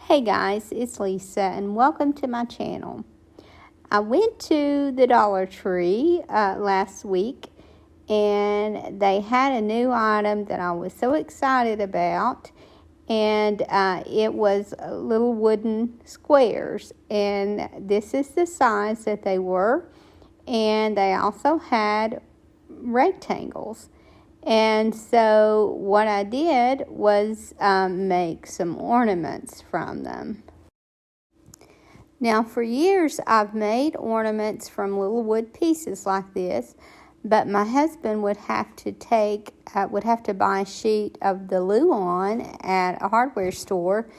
Hey guys, it's Lisa and welcome to my channel. I went to the Dollar Tree last week and they had a new item that I was so excited about, and it was little wooden squares, and this is the size that they were, and they also had rectangles. And so what I did was make some ornaments from them. Now for years I've made ornaments from little wood pieces like this, but my husband would have to buy a sheet of the Luan at a hardware store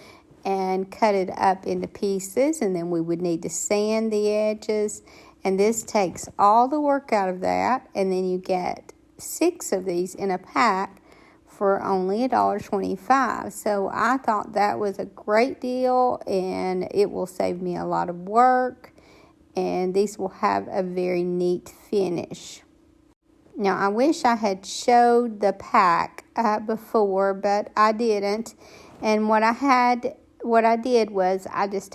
and cut it up into pieces, and then we would need to sand the edges, and this takes all the work out of that, and then you get 6 of these in a pack for only $1.25. So I thought that was a great deal, and it will save me a lot of work, and these will have a very neat finish. Now I wish I had showed the pack before, but I didn't. And what I did was I just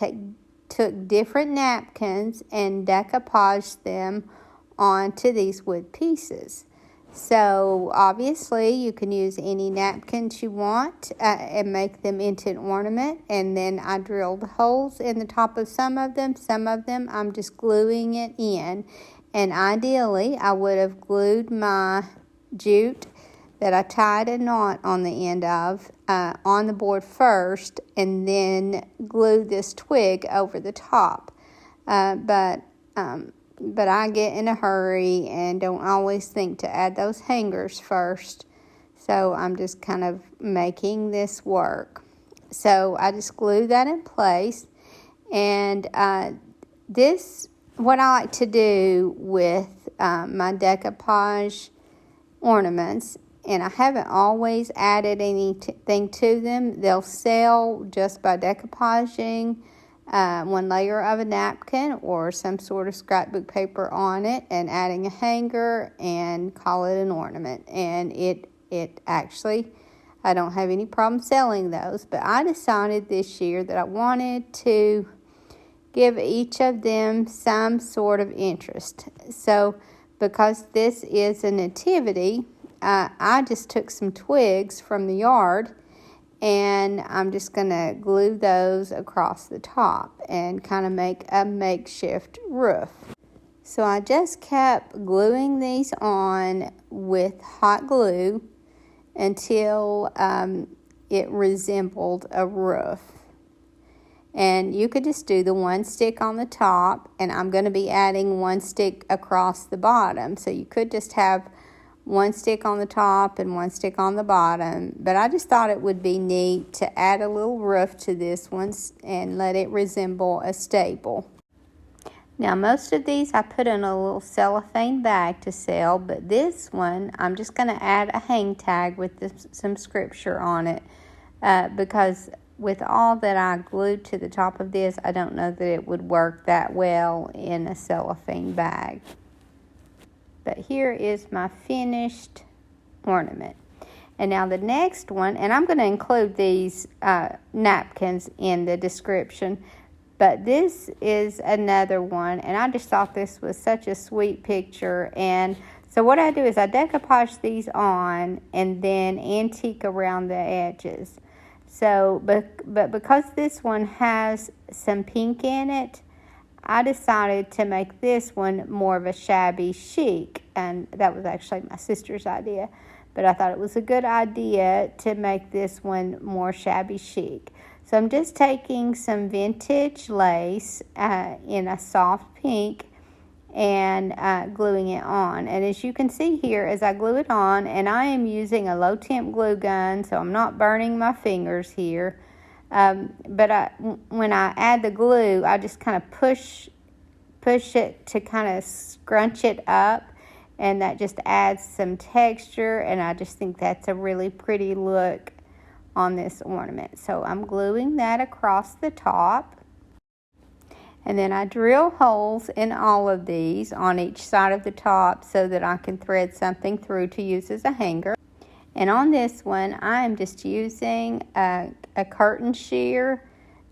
took different napkins and decoupaged them onto these wood pieces. So obviously you can use any napkins you want and make them into an ornament. And then I drilled holes in the top of some of them. Some of them I'm just gluing it in. And ideally I would have glued my jute that I tied a knot on the end of on the board first, and then glue this twig over the top. But I get in a hurry and don't always think to add those hangers first. So I'm just kind of making this work. So I just glue that in place. And what I like to do with my decoupage ornaments, and I haven't always added anything to them. They'll sell just by decoupaging one layer of a napkin or some sort of scrapbook paper on it and adding a hanger and call it an ornament. And it actually, I don't have any problem selling those, but I decided this year that I wanted to give each of them some sort of interest. So because this is a nativity, I just took some twigs from the yard, and I'm just going to glue those across the top and kind of make a makeshift roof. So I just kept gluing these on with hot glue until it resembled a roof. And you could just do the one stick on the top, and I'm going to be adding one stick across the bottom. So you could just have one stick on the top and one stick on the bottom, but I just thought it would be neat to add a little roof to this one and let it resemble a stable. Now most of these I put in a little cellophane bag to sell, but this one I'm just going to add a hang tag with some scripture on it because with all that I glued to the top of this, I don't know that it would work that well in a cellophane bag. But here is my finished ornament. And now the next one, and I'm going to include these napkins in the description, but this is another one, and I just thought this was such a sweet picture. And so what I do is I decoupage these on and then antique around the edges. So, but because this one has some pink in it, I decided to make this one more of a shabby chic, and that was actually my sister's idea, but I thought it was a good idea to make this one more shabby chic. So I'm just taking some vintage lace in a soft pink and gluing it on. And as you can see here, as I glue it on, and I am using a low temp glue gun, so I'm not burning my fingers here. But when I add the glue, I just kind of push it to kind of scrunch it up, and that just adds some texture, and I just think that's a really pretty look on this ornament. So I'm gluing that across the top, and then I drill holes in all of these on each side of the top so that I can thread something through to use as a hanger. And on this one, I am just using a curtain shear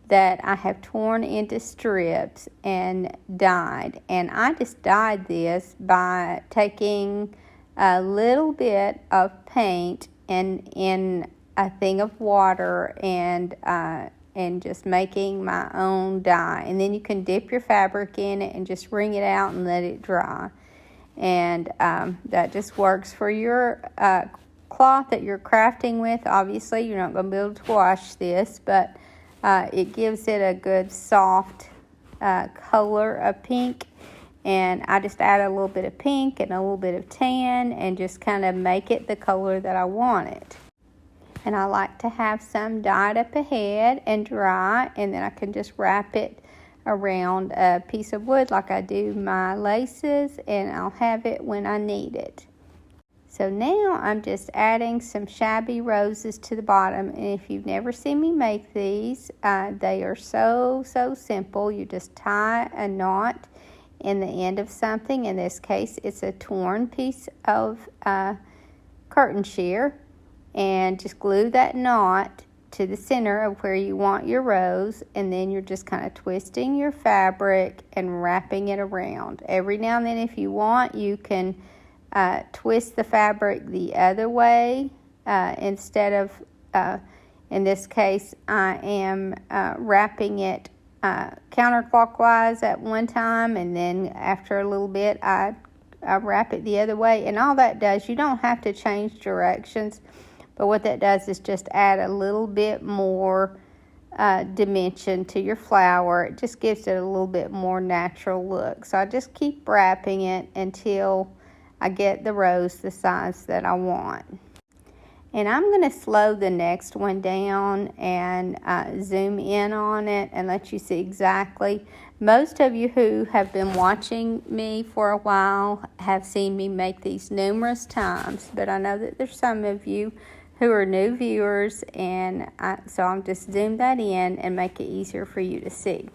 that I have torn into strips and dyed. And I just dyed this by taking a little bit of paint and in a thing of water and just making my own dye. And then you can dip your fabric in it and just wring it out and let it dry. And that just works for your cloth that you're crafting with. Obviously, you're not going to be able to wash this, but it gives it a good soft color of pink. And I just add a little bit of pink and a little bit of tan and just kind of make it the color that I want it. And I like to have some dyed up ahead and dry, and then I can just wrap it around a piece of wood like I do my laces, and I'll have it when I need it. So now I'm just adding some Shabby roses to the bottom, and if you've never seen me make these, they are so simple. You just tie a knot in the end of something. In this case, it's a torn piece of curtain shear, and just glue that knot to the center of where you want your rose, and then you're just kind of twisting your fabric and wrapping it around. Every now and then, if you want, you can twist the fabric the other way instead of, in this case, I am wrapping it counterclockwise at one time, and then after a little bit I wrap it the other way. And all that does, you don't have to change directions, but what that does is just add a little bit more dimension to your flower. It just gives it a little bit more natural look. So I just keep wrapping it until I get the rose the size that I want. And I'm going to slow the next one down and zoom in on it and let you see exactly. Most of you who have been watching me for a while have seen me make these numerous times, but I know that there's some of you who are new viewers, and so I'm just zoom that in and make it easier for you to see.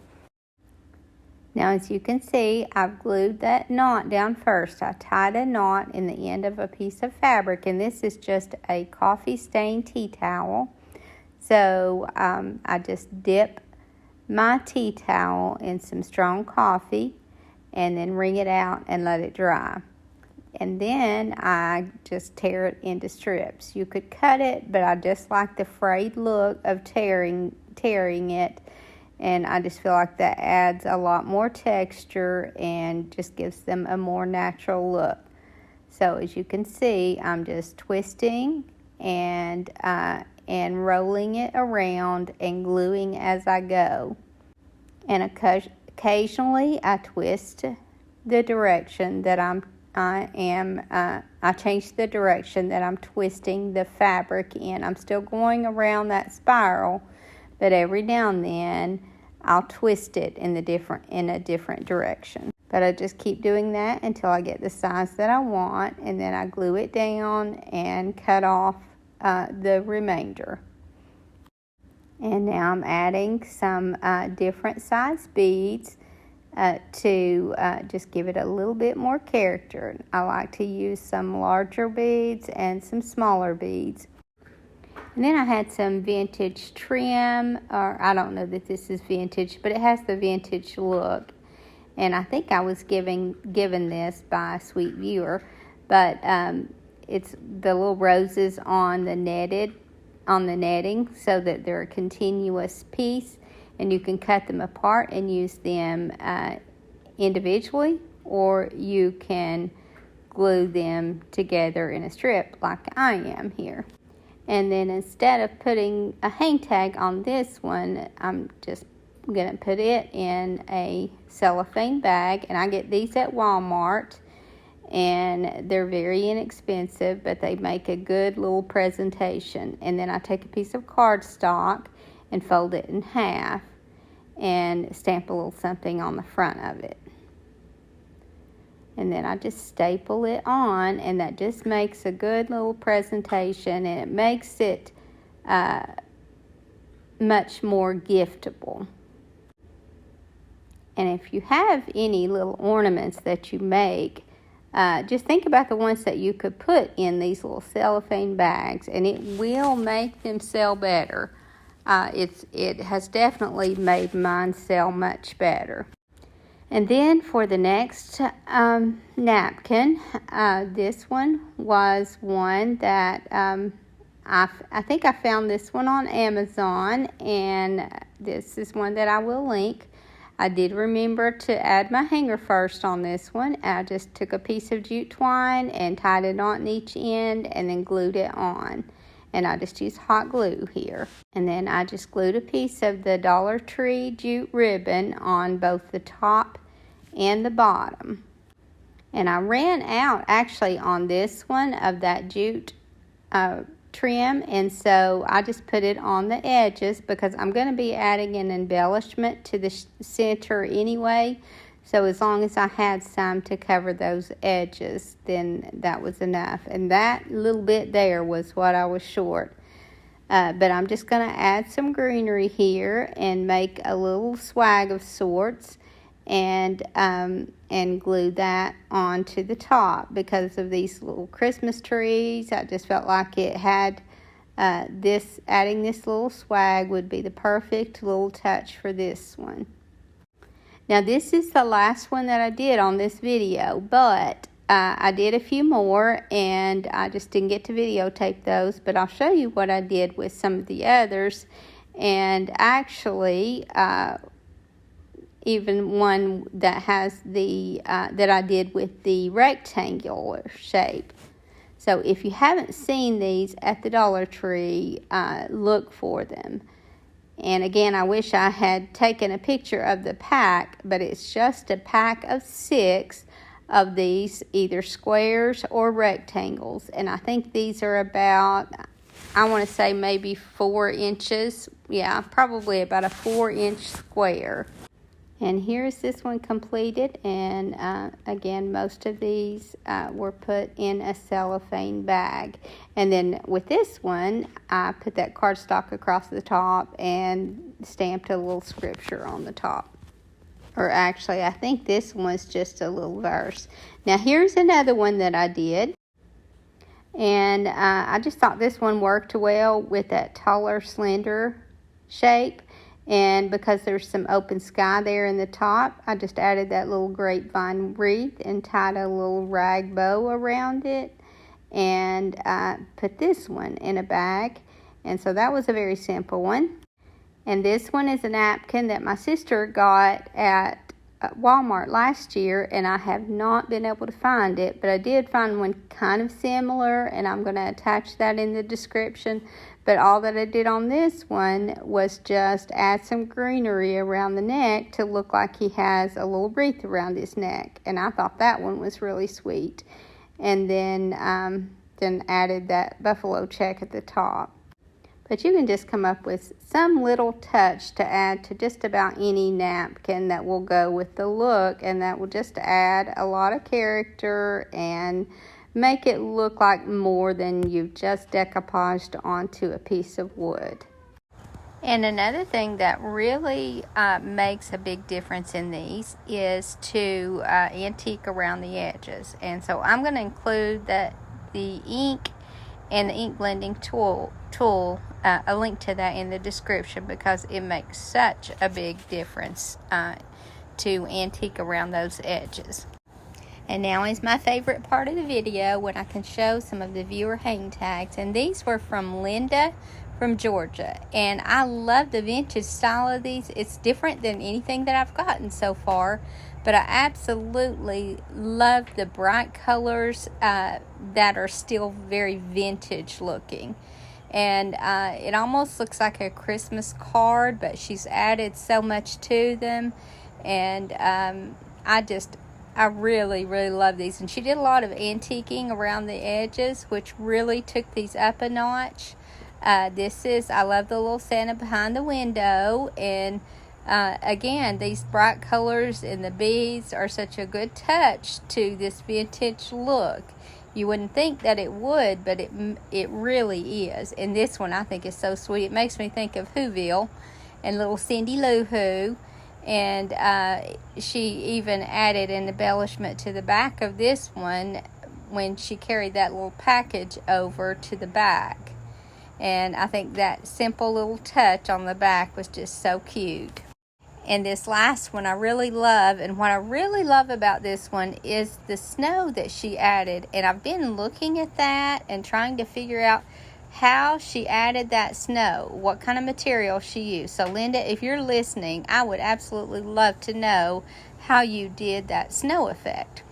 Now, as you can see, I've glued that knot down first. I tied a knot in the end of a piece of fabric, and this is just a coffee stained tea towel. So I just dip my tea towel in some strong coffee and then wring it out and let it dry. And then I just tear it into strips. You could cut it, but I just like the frayed look of tearing it. And I just feel like that adds a lot more texture and just gives them a more natural look. So as you can see, I'm just twisting and rolling it around and gluing as I go. And occasionally I twist the direction that I change the direction that I'm twisting the fabric in. I'm still going around that spiral, but every now and then I'll twist it in a different direction. But I just keep doing that until I get the size that I want, and then I glue it down and cut off the remainder. And now I'm adding some different size beads to just give it a little bit more character. I like to use some larger beads and some smaller beads. And then I had some vintage trim, or I don't know that this is vintage, but it has the vintage look. And I think I was given this by a sweet viewer, but it's the little roses on the netting so that they're a continuous piece, and you can cut them apart and use them individually, or you can glue them together in a strip like I am here. And then instead of putting a hang tag on this one, I'm just going to put it in a cellophane bag. And I get these at Walmart, and they're very inexpensive, but they make a good little presentation. And then I take a piece of cardstock and fold it in half and stamp a little something on the front of it. And then I just staple it on, and that just makes a good little presentation, and it makes it much more giftable. And if you have any little ornaments that you make, just think about the ones that you could put in these little cellophane bags, and it will make them sell better. it has definitely made mine sell much better. And then for the next napkin, this one was one that I think I found this one on Amazon, and this is one that I will link. I did remember to add my hanger first on this one. I just took a piece of jute twine and tied it on each end and then glued it on. And I just used hot glue here. And then I just glued a piece of the Dollar Tree jute ribbon on both the top and the bottom. And I ran out actually on this one of that jute trim, and so I just put it on the edges because I'm going to be adding an embellishment to the center anyway. So as long as I had some to cover those edges, then that was enough. And that little bit there was what I was short. But I'm just going to add some greenery here and make a little swag of sorts, and glue that onto the top because of these little Christmas trees. I just felt like it had adding this little swag would be the perfect little touch for this one. Now this is the last one that I did on this video, but I did a few more and I just didn't get to videotape those, but I'll show you what I did with some of the others. And actually even one that has the that I did with the rectangular shape. So if you haven't seen these at the Dollar Tree, look for them. And again, I wish I had taken a picture of the pack, but it's just a pack of 6 of these, either squares or rectangles. And I think these are about, I want to say maybe 4 inches. Yeah, probably about a 4-inch square. And here's this one completed, and again, most of these were put in a cellophane bag. And then with this one, I put that cardstock across the top and stamped a little scripture on the top. Or actually, I think this one's just a little verse. Now here's another one that I did. And I just thought this one worked well with that taller, slender shape. And because there's some open sky there in the top, I just added that little grapevine wreath and tied a little rag bow around it. And I put this one in a bag. And so that was a very simple one. And this one is a napkin that my sister got at Walmart last year, and I have not been able to find it, but I did find one kind of similar, and I'm going to attach that in the description. But all that I did on this one was just add some greenery around the neck to look like he has a little wreath around his neck, and I thought that one was really sweet. And then added that buffalo check at the top. But you can just come up with some little touch to add to just about any napkin that will go with the look, and that will just add a lot of character and make it look like more than you've just decoupaged onto a piece of wood. And another thing that really makes a big difference in these is to antique around the edges. And so I'm going to include the ink and the ink blending tool, a link to that in the description, because it makes such a big difference to antique around those edges. And now is my favorite part of the video, when I can show some of the viewer hang tags. And these were from Linda from Georgia. And I love the vintage style of these. It's different than anything that I've gotten so far. But I absolutely love the bright colors that are still very vintage looking. And it almost looks like a Christmas card, but she's added so much to them. And I really, really love these. And she did a lot of antiquing around the edges, which really took these up a notch. I love the little Santa behind the window. And again, these bright colors and the beads are such a good touch to this vintage look. You wouldn't think that it would, but it really is. And this one I think is so sweet. It makes me think of Whoville and little Cindy Lou Who. And she even added an embellishment to the back of this one when she carried that little package over to the back. And I think that simple little touch on the back was just so cute. And this last one I really love, and what I really love about this one is the snow that she added. And I've been looking at that and trying to figure out how she added that snow, what kind of material she used. So Linda, if you're listening, I would absolutely love to know how you did that snow effect.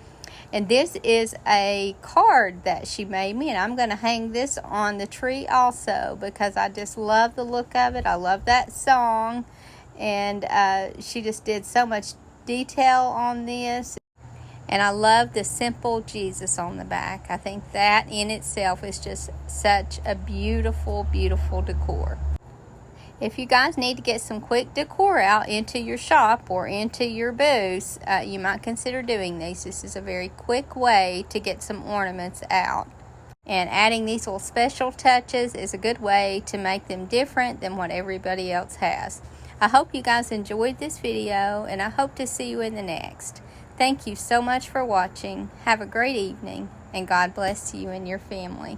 And this is a card that she made me, and I'm going to hang this on the tree also because I just love the look of it. I love that song, and she just did so much detail on this. And I love the simple Jesus on the back. I think that in itself is just such a beautiful, beautiful decor. If you guys need to get some quick decor out into your shop or into your booths, you might consider doing these. This is a very quick way to get some ornaments out. And adding these little special touches is a good way to make them different than what everybody else has. I hope you guys enjoyed this video, and I hope to see you in the next. Thank you so much for watching. Have a great evening, and God bless you and your family.